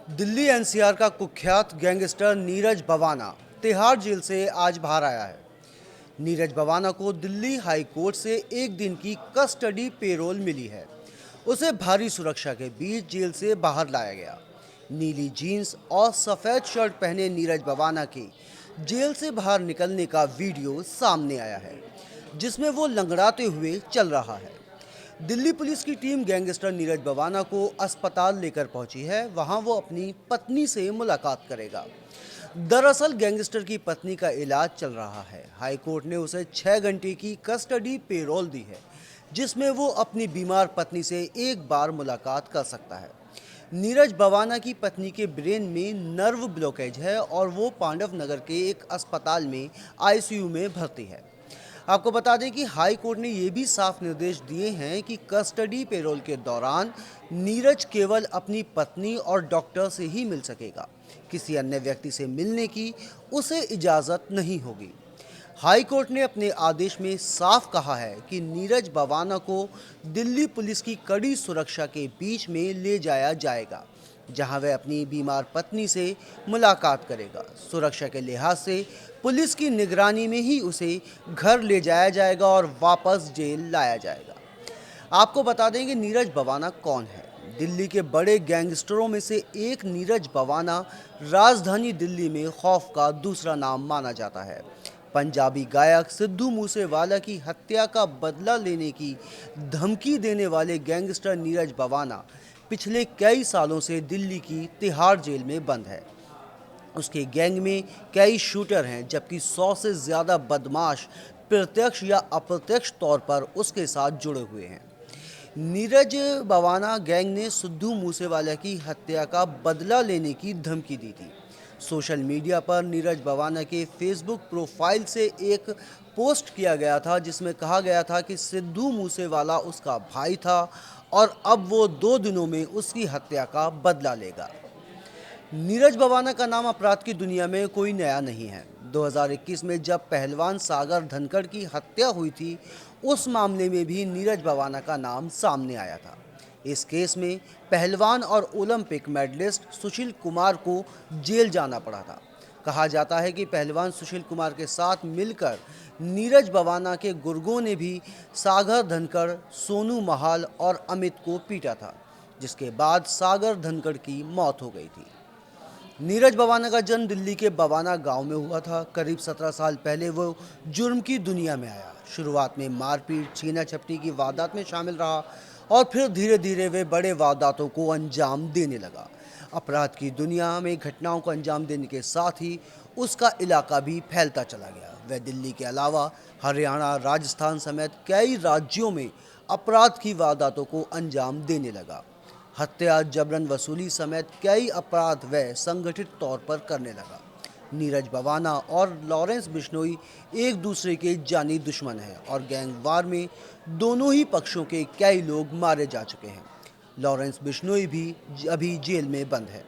Delhi NCR का कुख्यात gangster Neeraj Bawana Tihar jail से आज बाहर आया है। नीरज बवाना को दिल्ली हाई कोर्ट से एक दिन की कस्टडी पेरोल मिली है। उसे भारी सुरक्षा के बीच जेल से बाहर लाया गया। नीली जीन्स और सफ़ेद शर्ट पहने नीरज बवाना के जेल से बाहर निकलने का वीडियो सामने आया है, जिसमें वो लंगड़ाते हुए चल रहा है। दिल्ली पुलिस की टीम गैंगस्टर नीरज बवाना को अस्पताल लेकर पहुंची है। वहां वो अपनी पत्नी से मुलाकात करेगा। दरअसल गैंगस्टर की पत्नी का इलाज चल रहा है। हाई कोर्ट ने उसे 6 घंटे की कस्टडी पेरोल दी है, जिसमें वो अपनी बीमार पत्नी से एक बार मुलाकात कर सकता है। नीरज बवाना की पत्नी के ब्रेन में नर्व ब्लॉकेज है और वो पांडव नगर के एक अस्पताल में आईसीयू में भर्ती है। आपको बता दें कि हाई कोर्ट ने ये भी साफ निर्देश दिए हैं कि कस्टडी पेरोल के दौरान नीरज केवल अपनी पत्नी और डॉक्टर से ही मिल सकेगा। किसी अन्य व्यक्ति से मिलने की उसे इजाज़त नहीं होगी। हाई कोर्ट ने अपने आदेश में साफ कहा है कि नीरज बवाना को दिल्ली पुलिस की कड़ी सुरक्षा के बीच में ले जाया जाएगा, जहां वह अपनी बीमार पत्नी से मुलाकात करेगा। सुरक्षा के लिहाज से पुलिस की निगरानी में ही उसे घर ले जाया जाएगा और वापस जेल लाया जाएगा। आपको बता दें कि नीरज बवाना कौन है। दिल्ली के बड़े गैंगस्टरों में से एक नीरज बवाना राजधानी दिल्ली में खौफ का दूसरा नाम माना जाता है। पंजाबी गायक सिद्धू मूसेवाला की हत्या का बदला लेने की धमकी देने वाले गैंगस्टर नीरज बवाना पिछले कई सालों से दिल्ली की तिहाड़ जेल में बंद है। उसके गैंग में कई शूटर हैं, जबकि 100 से ज़्यादा बदमाश प्रत्यक्ष या अप्रत्यक्ष तौर पर उसके साथ जुड़े हुए हैं। नीरज बवाना गैंग ने सिद्धू मूसेवाला की हत्या का बदला लेने की धमकी दी थी। सोशल मीडिया पर नीरज बवाना के फेसबुक प्रोफाइल से एक पोस्ट किया गया था, जिसमें कहा गया था कि सिद्धू मूसेवाला उसका भाई था और अब वो 2 दिनों में उसकी हत्या का बदला लेगा। नीरज बवाना का नाम अपराध की दुनिया में कोई नया नहीं है। 2021 में जब पहलवान सागर धनखड़ की हत्या हुई थी, उस मामले में भी नीरज बवाना का नाम सामने आया था। इस केस में पहलवान और ओलंपिक मेडलिस्ट सुशील कुमार को जेल जाना पड़ा था। कहा जाता है कि पहलवान सुशील कुमार के साथ मिलकर नीरज बवाना के गुर्गों ने भी सागर धनखड़, सोनू महाल और अमित को पीटा था, जिसके बाद सागर धनखड़ की मौत हो गई थी। नीरज बवाना का जन्म दिल्ली के बवाना गांव में हुआ था। करीब 17 साल पहले वो जुर्म की दुनिया में आया। शुरुआत में मारपीट, छीना झपटी की वारदात में शामिल रहा और फिर धीरे धीरे वे बड़े वारदातों को अंजाम देने लगा। अपराध की दुनिया में घटनाओं को अंजाम देने के साथ ही उसका इलाका भी फैलता चला गया। वह दिल्ली के अलावा हरियाणा, राजस्थान समेत कई राज्यों में अपराध की वारदातों को अंजाम देने लगा। हत्या, जबरन वसूली समेत कई अपराध वह संगठित तौर पर करने लगा। नीरज बवाना और लॉरेंस बिश्नोई एक दूसरे के जानी दुश्मन हैं और गैंगवार में दोनों ही पक्षों के कई लोग मारे जा चुके हैं। लॉरेंस बिश्नोई भी अभी जेल में बंद है।